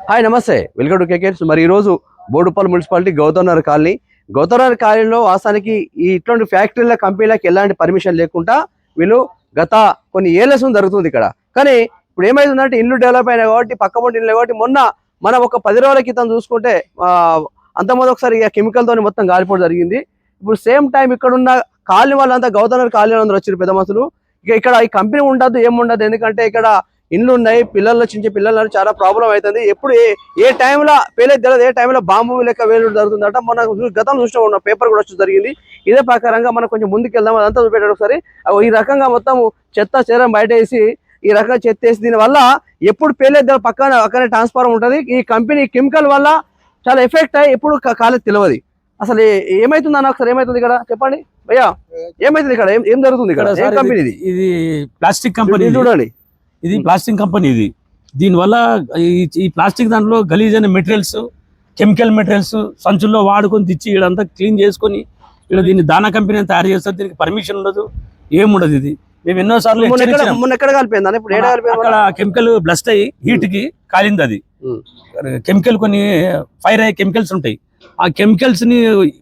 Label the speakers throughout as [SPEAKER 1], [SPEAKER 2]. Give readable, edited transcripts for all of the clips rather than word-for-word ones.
[SPEAKER 1] Hi నమస్తే, welcome to కేకేర్స్. మరి ఈరోజు బోడుపల్లి మున్సిపాలిటీ గౌతమ్నగర్ కాలనీలో వాస్తవానికి ఈ ఇట్లాంటి ఫ్యాక్టరీల కంపెనీలకు ఎలాంటి పర్మిషన్ లేకుండా వీళ్ళు గత కొన్ని ఏళ్ల జరుగుతుంది ఇక్కడ. కానీ ఇప్పుడు ఏమైతుందంటే ఇల్లు డెవలప్ అయినాయి కాబట్టి పక్కపొంటి ఇల్లు కాబట్టి మొన్న మనం ఒక 10 రోజుల క్రితం చూసుకుంటే అంతమంది ఒకసారి కెమికల్తో మొత్తం గాలిపోవడం జరిగింది. ఇప్పుడు సేమ్ టైం ఇక్కడ ఉన్న కాలనీ వాళ్ళంతా గౌతమ్నగర్ కాలనీ అందరూ వచ్చారు పెద్ద మనుషులు. ఇక్కడ ఈ కంపెనీ ఉండదు ఏముండదు, ఎందుకంటే ఇక్కడ ఇండ్లు ఉన్నాయి, పిల్లలు చిన్న పిల్లలు చాలా ప్రాబ్లం అవుతుంది. ఎప్పుడు ఏ టైంలో పేలేదు తెలియదు, ఏ టైంలో బాంబు లెక్క వేలు జరుగుతుందట. మన గతంలో చూసిన ఉన్న పేపర్ కూడా వచ్చి జరిగింది. ఇదే ప్రకారంగా మనం కొంచెం ముందుకు వెళ్దాం, అదంతా చూపెట్టాడు ఒకసారి. ఈ రకంగా మొత్తం చెత్త చేరం బయట వేసి ఈ రకంగా చెత్త వేసి దీనివల్ల ఎప్పుడు పేలేదు పక్కనే ట్రాన్స్ఫార్మర్ ఉంటుంది. ఈ కంపెనీ కెమికల్ వల్ల చాలా ఎఫెక్ట్ అయ్యి ఎప్పుడు కాలేదు తెలియదు. అసలు ఏమైతుంది అన్న, ఒకసారి ఏమైతుంది ఇక్కడ చెప్పండి భయ్యా, ఏమైతుంది ఇక్కడ, ఏం జరుగుతుంది ఇక్కడ? కంపెనీ
[SPEAKER 2] ఇది ప్లాస్టిక్ కంపెనీ చూడండి, ఇది ప్లాస్టిక్ కంపెనీ. ఇది దీనివల్ల ఈ ప్లాస్టిక్ దాంట్లో గలీజ్ అయిన మెటీరియల్స్, కెమికల్ మెటీరియల్స్ సంచుల్లో వాడుకొని తెచ్చి ఇదంతా క్లీన్ చేసుకొని ఇక్కడ దీన్ని దానా కంపెనీ తయారు చేస్తారు. దీనికి పర్మిషన్ ఉండదు, ఏముండదు. ఇది మేము ఎన్నోసార్లు అక్కడ కెమికల్ బ్లస్ట్ అయ్యి హీట్ కి కాలింది. అది కెమికల్ కొన్ని ఫైర్ అయ్యే కెమికల్స్ ఉంటాయి. ఆ కెమికల్స్ ని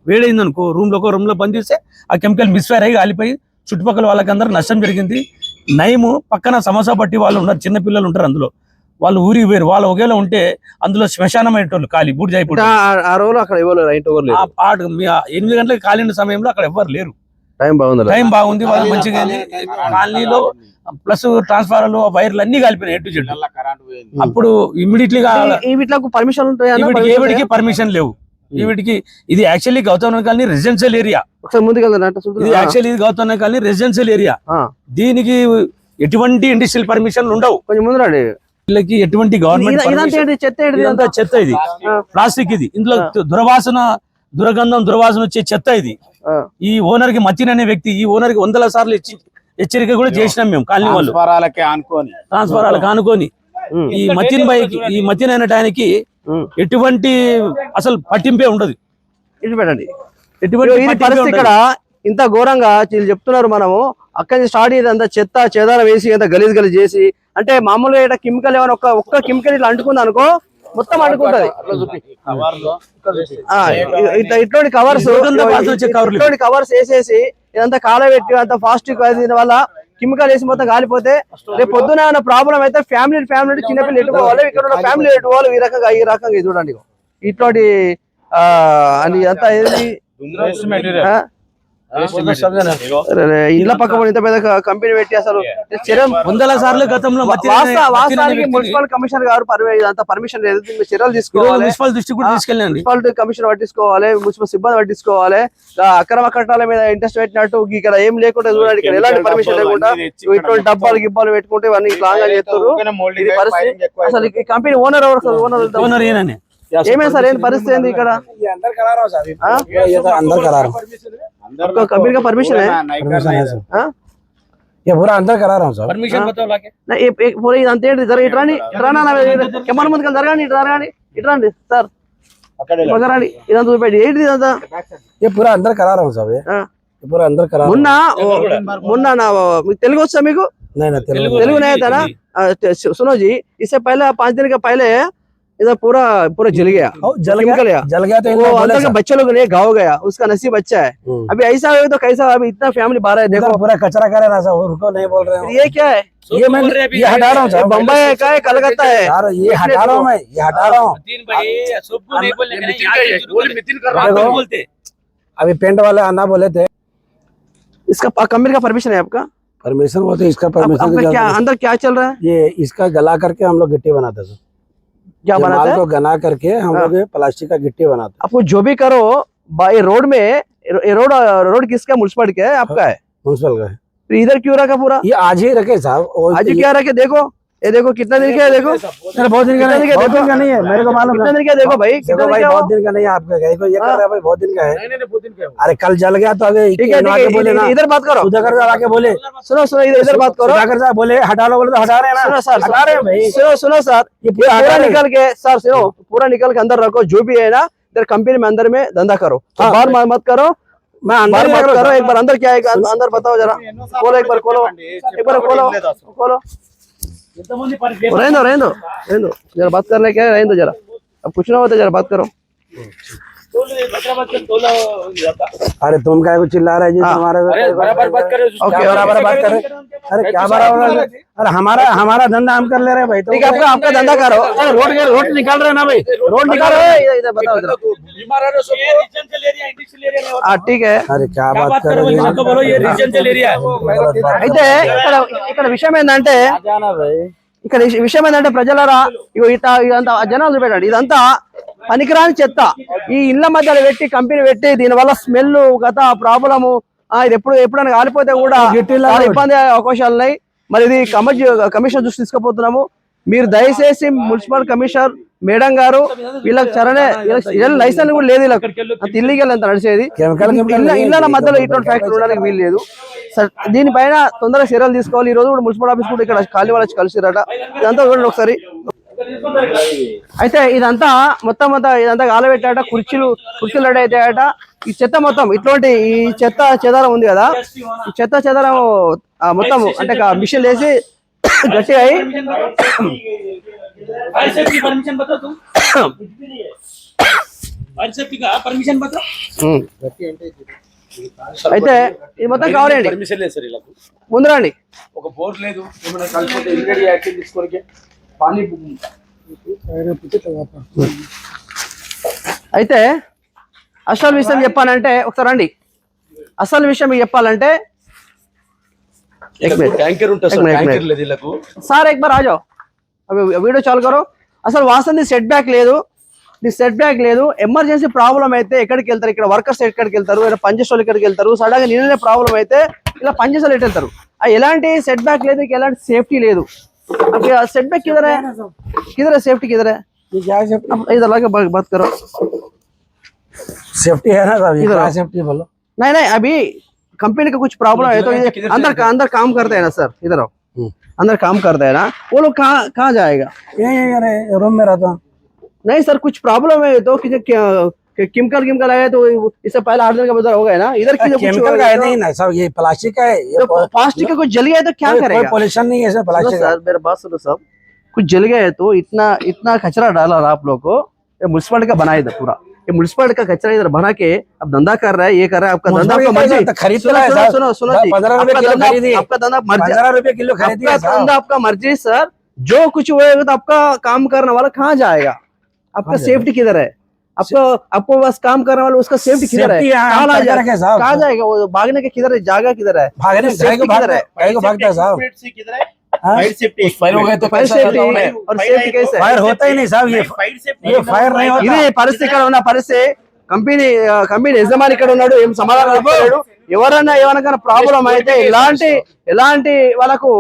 [SPEAKER 2] వేడైంది అనుకో, రూమ్ లో పనిచేస్తే ఆ కెమికల్ మిస్ఫైర్ అయ్యి కాలిపోయి చుట్టుపక్కల వాళ్ళకి అందరూ నష్టం జరిగింది. నయము పక్కన సమోసా పట్టి వాళ్ళు ఉన్నారు, చిన్న పిల్లలు ఉంటారు అందులో, వాళ్ళు ఊరికి వేరు. వాళ్ళు ఒకేలా ఉంటే అందులో శ్మశానం అయ్యేటోళ్ళు, ఖాళీ బూడిద అయిపోయి. 8 గంటలకు కాలిన సమయంలో అక్కడ ఎవరు లేరు. టైం బాగుంది, వాళ్ళు మంచిగా కాలనీలో ప్లస్ ట్రాన్స్ఫార్మర్లు వైర్లు అన్ని కలిపినాయి ఎటు చెట్టు. అప్పుడు ఇమ్మీడియట్లీగా
[SPEAKER 1] పర్మిషన్
[SPEAKER 2] ఏవిడికి పర్మిషన్ లేవు. వీటికి ఇది యాక్చువల్లీ గౌతమ్నగర్ కాలనీ రెసిడెన్షియల్ ఏరియా. ఇది యాక్చువల్లీ గౌతమ్నగర్ కాలనీ రెసిడెన్షియల్ ఏరియా. దీనికి ఎటువంటి ఇండస్ట్రియల్ పర్మిషన్ ఉండవు.
[SPEAKER 1] కొంచెం ముందు రండి.
[SPEAKER 2] వీళ్ళకి ఎటువంటి గవర్నమెంట్ చెత్త, ఇది ప్లాస్టిక్. ఇది ఇందులో దుర్వాసన వచ్చే చెత్త. ఇది ఈ ఓనర్ కి మతిన్ అనే వ్యక్తి, ఈ ఓనర్ కి 100 సార్లు హెచ్చరిక కూడా చేసినాం మేము. కాలనీ వాళ్ళు ట్రాన్స్ఫారాలకు ఆనుకొని ఈ మతిన్ అనే టైంకి ఎటువంటి అసలు పట్టింపే ఉండదు.
[SPEAKER 1] ఇక్కడ ఇంత ఘోరంగా చెప్తున్నారు. మనము అక్కడి నుంచి స్టార్ట్ అయ్యేది చెత్త చెదారం వేసి అంత గలీజ్ చేసి, అంటే మామూలుగా ఇక్కడ కెమికల్ ఏమైనా ఒక్క కెమికల్ ఇట్లా అంటుకుంది అనుకో, మొత్తం అంటుకుంటది. ఇట్లాంటి కవర్స్ వేసేసి ఇదంతా కాలబెట్టి అంత ఫాస్ట్ దీని వల్ల కెమికల్ వేసి మొత్తం కాలిపోతే రేపు పొద్దున ఏమైనా ప్రాబ్లం అయితే ఫ్యామిలీ చిన్నపిల్లలు ఎట్టుకోవాలి, ఇక్కడ ఉన్న ఫ్యామిలీ ఎట్టుకోవాలి. ఈ రకంగా చూడండి ఇట్లాంటి అని అంతా ఏది ఇళ్ళ పక్క ఇంత పెద్ద కంపెనీ పెట్టి అసలు
[SPEAKER 2] 100 సార్లు గతంలో
[SPEAKER 1] మున్సిపల్ కమిషనర్ గారు అంత పర్మిషన్ లేదు. చర్యలు తీసుకోవాలి, మున్సిపాలిటీ కమిషనర్ పట్టించుకోవాలి, మున్సిపల్ సిబ్బంది పట్టించుకోవాలి. అక్రమ కట్టాల మీద ఇంట్రెస్ట్ పెట్టినట్టు ఇక్కడ ఏం లేకుండా చూడండి. ఇక్కడ ఎలాంటి పర్మిషన్ లేకుండా ఇటువంటి డబ్బాలు పెట్టుకుంటే ఇవన్నీ ఇట్లా చేస్తారు. అసలు ఈ కంపెనీ ఓనర్
[SPEAKER 2] ఓనర్ ఏనని
[SPEAKER 1] ఏమే సార్, ఏం పరిస్థితి ఏంది ఇక్కడ? कंपनी का परमिशन है,
[SPEAKER 3] ये पूरा अंदर करा रहा हूँ सर।
[SPEAKER 2] परमिशन बताओ लाके
[SPEAKER 1] ना ये पूरे अंते जरा इटरानी इटराना ना केमन मत कल जरगानी इटरानी सर मगरानी इधर तो बैठ एट दिया था।
[SPEAKER 3] ये पूरा अंदर करा रहा हूँ साहब, ये पूरा अंदर करा।
[SPEAKER 1] मुन्ना ना तेलुगु వచ్చా మీకు? तेलुगु नहीं था ना? सुनो जी, इससे पहले 5 दिन का पहले इधर पूरा जल गया तो वो अंदर के बच्चे लोग ने गाँव गया, उसका नसीब अच्छा है। अभी ऐसा हो तो कैसा? अभी इतना फैमिली बाहर है, देखो
[SPEAKER 3] पूरा कचरा करे ना सर, रुको नहीं बोल रहे हैं।
[SPEAKER 1] ये क्या है?
[SPEAKER 3] ये मैं ये हटा रहा हूँ,
[SPEAKER 1] बम्बई का है, कलकत्ता है,
[SPEAKER 3] ये हटा रहा हूँ मैं, ये हटा रहा हूँ। अभी पेंट वाले आना बोले थे।
[SPEAKER 1] इसका कंपनी का परमिशन है आपका?
[SPEAKER 3] परमिशन वो तो इसका परमिशन
[SPEAKER 1] क्या अंदर क्या चल रहा है?
[SPEAKER 3] ये इसका गला करके हम लोग गिट्टी बनाते हैं।
[SPEAKER 1] क्या बनाते हैं?
[SPEAKER 3] गना करके हम लोग प्लास्टिक का गिट्टी बनाते हैं।
[SPEAKER 1] आपको जो भी करो बाय रोड में, ये रोड किसका? म्युनिसिपल का है, आपका है?
[SPEAKER 3] म्युनिसिपल का है।
[SPEAKER 1] तो इधर क्यों रखा पूरा?
[SPEAKER 3] ये आज ही रखे साहब,
[SPEAKER 1] आज ही क्या रखे? देखो ये देखो कितना दिन का है, देखो
[SPEAKER 3] बहुत दिन का नहीं है, बहुत दिन का नहीं है, मेरे को मालूम।
[SPEAKER 1] कितना दिन का? देखो भाई कितना
[SPEAKER 3] भाई बहुत दिन का नहीं है आपका, देखो ये कर रहा है भाई, बहुत दिन का है।
[SPEAKER 2] बहुत दिन का।
[SPEAKER 3] अरे कल जल गया तो अभी
[SPEAKER 1] ठीक है,
[SPEAKER 3] बोले ना,
[SPEAKER 1] इधर बात करो,
[SPEAKER 3] सुधाकर साहब आके बोले,
[SPEAKER 1] सुनो इधर बात करो।
[SPEAKER 3] सुधाकर साहब बोले हटा लो, बोले तो हटा रहे हैं ना सर, हटा रहे हैं भाई।
[SPEAKER 1] सुनो सर, ये पूरा निकल के सर, सुनो पूरा निकल के अंदर रखो, जो भी है ना इधर कंपनी में अंदर में धंधा करो, बाहर मत करो। मैं अंदर मत करो, एक बार अंदर क्या है अंदर बताओ जरा, खोलो एक बार, खोलो
[SPEAKER 2] ఎంతమంది పని
[SPEAKER 1] रहने दो रहने दो रहने दो जरा बात करने क्या है, रहने दो जरा अब कुछ ना होता जरा बात करो
[SPEAKER 3] अरे तुम क्या कुछ चिल्ला रहे जी हमारे
[SPEAKER 2] बराबर बात करे
[SPEAKER 3] क्या बराबर बात कर रहे? अरे क्या बराबर? अरे हमारा धंधा हम कर ले रहे हैं भाई।
[SPEAKER 1] ठीक है आपका आपका धंधा करो
[SPEAKER 3] रोड निकाल रहे हैं ना भाई, रोड निकाल रहे हैं।
[SPEAKER 1] इधर बताओ जरा ठीक है
[SPEAKER 3] अरे क्या बात कर रहे हैं?
[SPEAKER 2] बोलो ये रीजनल एरिया है
[SPEAKER 1] అయితే ఇక్కడ విషయం ఏంటంటే
[SPEAKER 3] जाना भाई
[SPEAKER 1] ఇక్కడ విషయం ఏంటంటే ప్రజలరా ఇగో ఇదంతా జనాలు చూపెట్టండి ఇదంతా పనికిరాని చెత్త ఈ ఇళ్ల మధ్యలో పెట్టి కంపెనీ పెట్టి దీని వల్ల స్మెల్ గత ప్రాబ్లము ఇది ఎప్పుడైనా కాలిపోతే కూడా చాలా ఇబ్బంది అయ్యే అవకాశాలు ఉన్నాయి మరి ఇది కమిషనర్ దృష్టి తీసుకుపోతున్నాము మీరు దయచేసి మున్సిపల్ కమిషనర్ మేడం గారు వీళ్ళకి చరణే లైసెన్స్ కూడా లేదు వీళ్ళకి అంత ఇల్లీగల్ అంత నడిచేది ఇళ్ళ మధ్యలో ఇటువంటి ఫ్యాక్టరీ ఉండడానికి వీలు లేదు దీనిపైన తొందరగా చర్యలు తీసుకోవాలి ఈ రోజు కూడా మున్సిపల్ ఆఫీస్ కూడా ఇక్కడ ఖాళీ వాళ్ళకి కలిసిరట ఇదంతా చూడండి ఒకసారి అయితే ఇదంతా మొత్తం ఇదంతా కాలబెట్టాట కుర్చీలు రెడీ అవుతాయట ఈ చెత్త మొత్తం ఇట్లాంటి ఈ చెత్త చెదారం ఉంది కదా ఈ చెత్త చెదారం మొత్తం అంటే మిషన్ వేసి గట్టిగా అయి అయితే ఇది మొత్తం కావాలండి ముందు రండి
[SPEAKER 2] ఒక బోర్డు లేదు ఏమైనా కలిసిపోతే ఇమ్మీడియట్ యాక్షన్ తీసుకోనికి పానీ
[SPEAKER 1] అయితే అసలు విషయం చెప్పాలంటే ఒకసారి రండి అసలు విషయం మీకు చెప్పాలంటే
[SPEAKER 2] टैंकर ఉంటుంది సార్ ట్యాంకర్ లేదు ఇళ్ళకు
[SPEAKER 1] సార్ एक बार आ जाओ अभी वीडियो चालू करो అసలు వాసన సెట్ బ్యాక్ లేదు ఎమర్జెన్సీ ప్రాబ్లం అయితే ఎక్కడికి వెళ్తారు ఇక్కడ వర్కర్స్ ఎక్కడికి వెళ్తారు ఇలా పనిచేసే ఎక్కడికి వెళ్తారు సడన్ గా నిన్ననే ప్రాబ్లం అయితే ఇలా పనిచేసే ఎటు వెళ్తారు ఎలాంటి సెట్ బ్యాక్ లేదు ఎలాంటి సేఫ్టీ లేదు सेट बैक किधर है सेफ्टी किधर है इधर लगे बात करो
[SPEAKER 3] सेफ्टी है ना साहब इधर सेफ्टी बोलो
[SPEAKER 1] नहीं अभी कंपनी का कुछ प्रॉब्लम है तो अंदर काम करते हैं ना सर इधर आओ अंदर काम करते हैं ना वो लोग कहाँ जाएगा
[SPEAKER 3] ये रूम में रहता हूँ
[SPEAKER 1] नहीं सर कुछ प्रॉब्लम है तो केमिकल आया तो इससे पहले 8 दिन का बदल हो गया ना इधर
[SPEAKER 3] केमिकल का है नहीं ना सब ये प्लास्टिक का है
[SPEAKER 1] प्लास्टिक का कुछ जल गया है तो क्या करेगा
[SPEAKER 3] कोई पोल्यूशन नहीं है सर प्लास्टिक
[SPEAKER 1] सर मेरे बात सुनो सब कुछ जल गया है तो इतना कचरा डाला आप लोग को म्युनिसिपलिटी का बनाया इधर पूरा ये म्युनिसिपलिटी का कचरा इधर बना के अब धंधा कर रहा है ये कर रहा है आपका धंधा आपका मर्जी
[SPEAKER 3] खरीद
[SPEAKER 1] सुनो
[SPEAKER 3] 15 रुपए किलो खरीदी
[SPEAKER 1] आपका धंधा मर्जी
[SPEAKER 3] 15 रुपए किलो खरीदी
[SPEAKER 1] धंधा आपका मर्जी सर जो कुछ होएगा तो आपका काम करने वाला कहाँ जाएगा आपका सेफ्टी किधर है आपको बस काम करने वाला उसका सेफ्टी किधर है कहाँ जाएगा वो भागने के किधर है जगह किधर है
[SPEAKER 3] भागने किधर है भागता है साहब फायर होता ही नहीं साहब ये फायर नहीं होता
[SPEAKER 1] ఇది పరిస్థితి ఇక్కడ ఉన్న పరిస్థితి కంపెనీ యజమాని ఇక్కడ ఉన్నాడు ఏం సమాధానం చెప్పాడు ఎవరైనా ఏమైనా ప్రాబ్లం అయితే ఎలాంటి వాళ్ళకు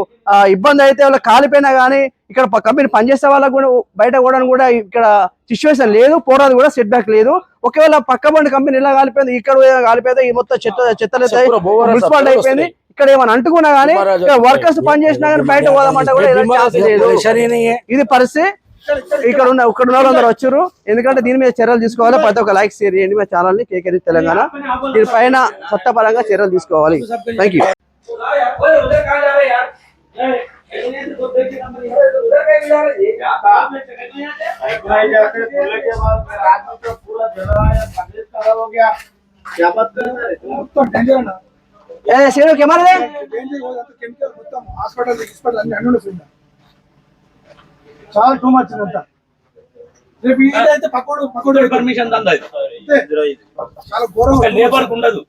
[SPEAKER 1] ఇబ్బంది అయితే వాళ్ళ కాలిపోయినా గానీ ఇక్కడ కంపెనీ పనిచేసే వాళ్ళకు కూడా బయట కూడా ఇక్కడ సిచ్యువేషన్ లేదు పోరాదు కూడా సెట్ బ్యాక్ లేదు ఒకవేళ పక్క బండి కంపెనీ ఇలా కాలిపోయింది ఇక్కడ కాలిపోతే ఈ మొత్తం చెత్తలు మున్సిపాలిటీ అయిపోయింది ఇక్కడ ఏమైనా అంటుకున్నా గానీ వర్కర్స్ పని చేసినా కానీ బయట పోదామంటే కూడా లేదు ఇది పరిస్థితి ఇక్కడ ఉన్న వాళ్ళందరూ వచ్చారు ఎందుకంటే దీని మీద చర్యలు తీసుకోవాలి ప్రతి ఒక్క లైక్ షేర్ చేయండి మా ఛానల్ ని కేకే తెలంగాణ దీనిపైన చట్టపరంగా చర్యలు తీసుకోవాలి థ్యాంక్ యూ
[SPEAKER 4] చాలా టూ మచ్ అంతా రేపు ఇదైతే పకోడు
[SPEAKER 2] పర్మిషన్
[SPEAKER 4] చాలా ఘోరంగా
[SPEAKER 2] లేబర్ ఉండదు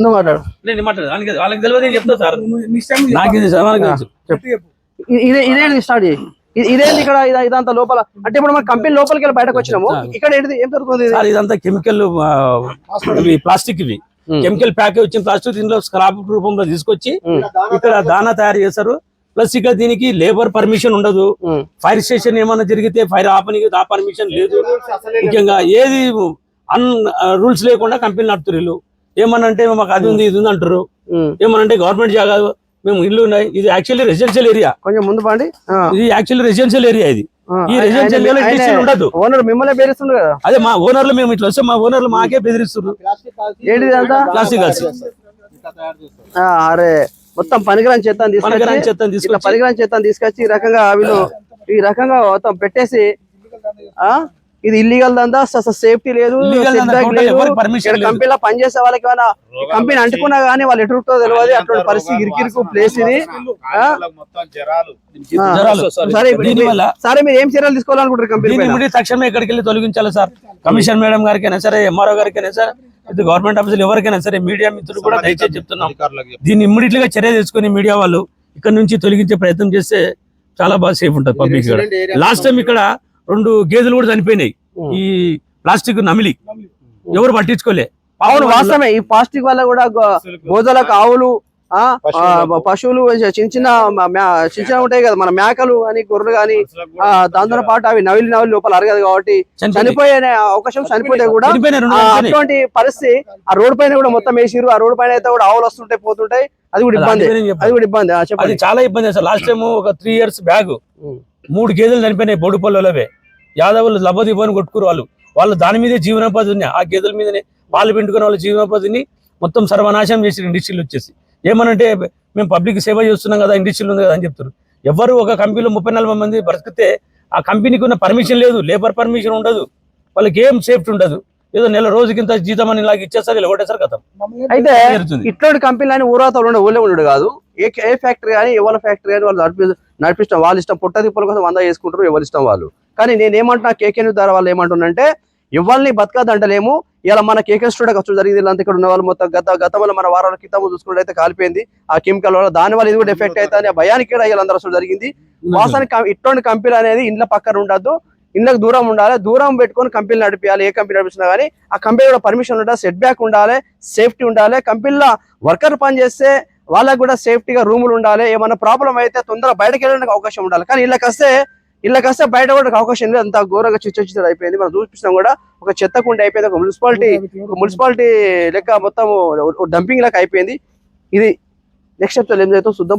[SPEAKER 1] నువ్వు మాట్లాడు
[SPEAKER 2] నేను మాట్లాడు వాళ్ళకి తెలియదు నేను చెప్తా సార్ నాకు
[SPEAKER 1] ఇదేంటి స్టార్ట్ చేయి ఇదేంటి ఇక్కడ ఇదంతా లోపల అంటే ఇప్పుడు మన కంపెనీ లోపలికి వెళ్ళి బయటకు వచ్చినాము ఇక్కడ ఏంటిది ఏం జరుగుతుంది
[SPEAKER 2] ఇదంతా కెమికల్ ప్లాస్టిక్ ఇవి కెమికల్ ప్యాకేజ్ వచ్చిన ప్లాస్టిక్ దీనిలో స్క్రాప్ రూపంలో తీసుకొచ్చి ఇక్కడ దానా తయారు చేస్తారు ప్లస్ ఇక్కడ దీనికి లేబర్ పర్మిషన్ ఉండదు ఫైర్ స్టేషన్ ఏమైనా జరిగితే ఫైర్ ఆపనికి ఆ పర్మిషన్ లేదు ముఖ్యంగా ఏది రూల్స్ లేకుండా కంపెనీ నడుతున్నారు ఏమనంటే మాకు అది ఉంది ఇది ఉంది అంటారు ఏమనంటే గవర్నమెంట్ జాగా మేము ఇల్లు ఉన్నాయి ఇది యాక్చువల్లీ రెసిడెన్షియల్ ఏరియా
[SPEAKER 1] కొంచెం ముందు పండి
[SPEAKER 2] ఇది యాక్చువల్లీ రెసిడెన్షియల్ ఏరియా ఇది ఈ రెసిడెన్షియల్ ఏరియా ఇండస్ట్రియల్ ఉండదు
[SPEAKER 1] ఓనర్ మిమ్మల్ని బెదిరిస్తుంది కదా
[SPEAKER 2] అదే మా ఓనర్లు మేము ఇట్లా వస్తే మా ఓనర్లు మాకే బెదిరిస్తున్నారు
[SPEAKER 1] ఏంటిది అంతా
[SPEAKER 2] ప్లాస్టిక్ కలిసి
[SPEAKER 1] అరే మొత్తం పనికిరాని చెత్తని
[SPEAKER 2] పనికిరాని
[SPEAKER 1] తీసుకొచ్చి
[SPEAKER 2] చెత్తని
[SPEAKER 1] ఇట్లా
[SPEAKER 2] తీసుకొచ్చి
[SPEAKER 1] పనికిరాని చెత్తని తీసుకొచ్చి ఈ రకంగా వీళ్ళు ఈ రకంగా మొత్తం పెట్టేసి ఇది ఇల్లీగల్ దందా, అసలు సేఫ్టీ లేదు,
[SPEAKER 2] Illegal దందా,
[SPEAKER 1] setback
[SPEAKER 2] total
[SPEAKER 1] లేదు.
[SPEAKER 2] ఎవరికి permission
[SPEAKER 1] ఇక్కడ
[SPEAKER 2] లేదు.
[SPEAKER 1] కంపెనీలో పనిచేసే వాళ్ళకి ఏమైనా కంపెనీ అంటుకున్నా గానీ వాళ్ళు ఎటుతో తెలియదు. అటువంటి పరిస్థితి ఇరికిరికి ప్లేస్ ఇది.
[SPEAKER 2] జ్వరాలు.
[SPEAKER 1] సరే
[SPEAKER 2] దీనివల్ల
[SPEAKER 1] సరే మీరు ఏం చర్యలు తీసుకోవాలనుకుంటారు కంపెనీ
[SPEAKER 2] దీన్ని
[SPEAKER 1] పైన?
[SPEAKER 2] ఇమ్మీడియట్ తక్షణమే ఎక్కడికి వెళ్ళి తొలగించాలి సార్. కమిషన్ మేడం గారికైనా సరే, ఎంఆర్ఓ గారికైనా సరే, ఇది గవర్నమెంట్ ఆఫీసులు ఎవరికైనా సరే, మీడియా మిత్రులు కూడా దయచేసి చెప్తున్నాం, దీన్ని ఇమ్మీడియట్ గా చర్య తీసుకుని మీడియా వాళ్ళు ఇక్కడ నుంచి తొలగించే ప్రయత్నం చేస్తే చాలా బాగా సేఫ్ ఉంటుంది పబ్లిక్. ఇక్కడ లాస్ట్ టైం ఇక్కడ 2 గేదెలు కూడా చనిపోయినాయి ఈ ప్లాస్టిక్ నమిలి, ఎవరు పట్టించుకోలే.
[SPEAKER 1] అవును వాస్తవమే. ఈ ప్లాస్టిక్ వల్ల కూడా గోదలకు ఆవులు పశువులు చిన్న చిన్న ఉంటాయి కదా మన మేకలు అని గొర్రెలు కానీ దాంతో పాటు అవి నవిలి లోపల అరగదు కాబట్టి చనిపోయే అవకాశం, చనిపోతే కూడా అటువంటి పరిస్థితి ఆ రోడ్ పైన కూడా మొత్తం వేసిరు. ఆ రోడ్ పైన అయితే కూడా ఆవులు వస్తుంటాయి పోతుంటాయి, అది కూడా ఇబ్బంది.
[SPEAKER 2] అది
[SPEAKER 1] చెప్పండి.
[SPEAKER 2] చాలా ఇబ్బంది సార్. లాస్ట్ టైం ఒక 3 years బ్యాగ్ 3 గేదెలు చనిపోయినాయి బోడుపల్లెలోవే. యాదవులు లబ్బదివ్వని కొట్టుకురు వాళ్ళు దాని మీదే జీవనోపాధి ఉన్నాయి. ఆ గేదెల మీదనే పాలు పిండుకునే వాళ్ళ జీవనోపాధిని మొత్తం సర్వనాశనం చేసి ఇండస్ట్రీలు వచ్చేసి ఏమనంటే మేము పబ్లిక్ సేవ చేస్తున్నాం కదా, ఇండస్ట్రీలు ఉంది కదా అని చెప్తారు. ఎవరు ఒక కంపెనీలో 30-40 మంది బ్రతికితే ఆ కంపెనీకి ఉన్న పర్మిషన్ లేదు, లేబర్ పర్మిషన్ ఉండదు, వాళ్ళకి ఏం సేఫ్టీ ఉండదు. ఏదో నెల రోజుకింత జీతం అని ఇలాగ ఇచ్చేస్తారు, ఇలా ఒకటేసారి కదా.
[SPEAKER 1] అయితే ఇట్లాంటి కంపెనీలు అని ఊరాతలు ఊళ్ళే ఉండడు కాదు. ఏ ఫ్యాక్టరీ కానీ ఎవరి ఫ్యాక్టరీ కానీ వాళ్ళు నడిపిస్తాం, వాళ్ళ ఇష్టం. పుట్ట తిప్పల కోసం 100 చేసుకుంటారు, ఎవరి ఇష్టం వాళ్ళు. కానీ నేను ఏమంటున్నా, కేకే న్యూస్ ద్వారా వాళ్ళు ఏమంటున్నంటే ఎవరిని బతకదంటలేము. ఇలా మన కేకే స్టూడియో ఖర్చు జరిగింది. ఇలా ఇక్కడ ఉన్న వాళ్ళు మొత్తం గతంలో మన వారాల క్రితం చూసుకుంటే అయితే కాలిపోయింది ఆ కెమికల్ వల్ల. దాని వల్ల ఇది కూడా ఎఫెక్ట్ అవుతుంది. ఆ భయానికి వీళ్ళందరూ అసలు జరిగింది. వాస్తవానికి ఇటువంటి కంపెనీ అనేది ఇండ్ల పక్కన ఉండద్దు, ఇండ్లకు దూరం ఉండాలి. దూరం పెట్టుకొని కంపెనీలు నడిపించాలి. ఏ కంపెనీ నడిపిస్తున్నా కానీ ఆ కంపెనీ కూడా పర్మిషన్ ఉండాలి, సెట్ బ్యాక్ ఉండాలి, సేఫ్టీ ఉండాలి. కంపెనీలో వర్కర్ పని చేస్తే వాళ్ళకు కూడా సేఫ్టీగా రూములు ఉండాలి. ఏమైనా ప్రాబ్లం అయితే తొందరగా బయటకు వెళ్ళడానికి అవకాశం ఉండాలి. కానీ ఇళ్ళకి వస్తే బయట కూడా అవకాశం లేదు. అంత ఘోరంగా చిచ్చ అయిపోయింది. మనం చూపిస్తాం కూడా ఒక చెత్త కుండి అయిపోయింది, ఒక మున్సిపాలిటీ లెక్క మొత్తం డంపింగ్ లెక్క అయిపోయింది. ఇది నెక్స్ట్ చెప్తా ఏం చేస్తాం చూద్దాం.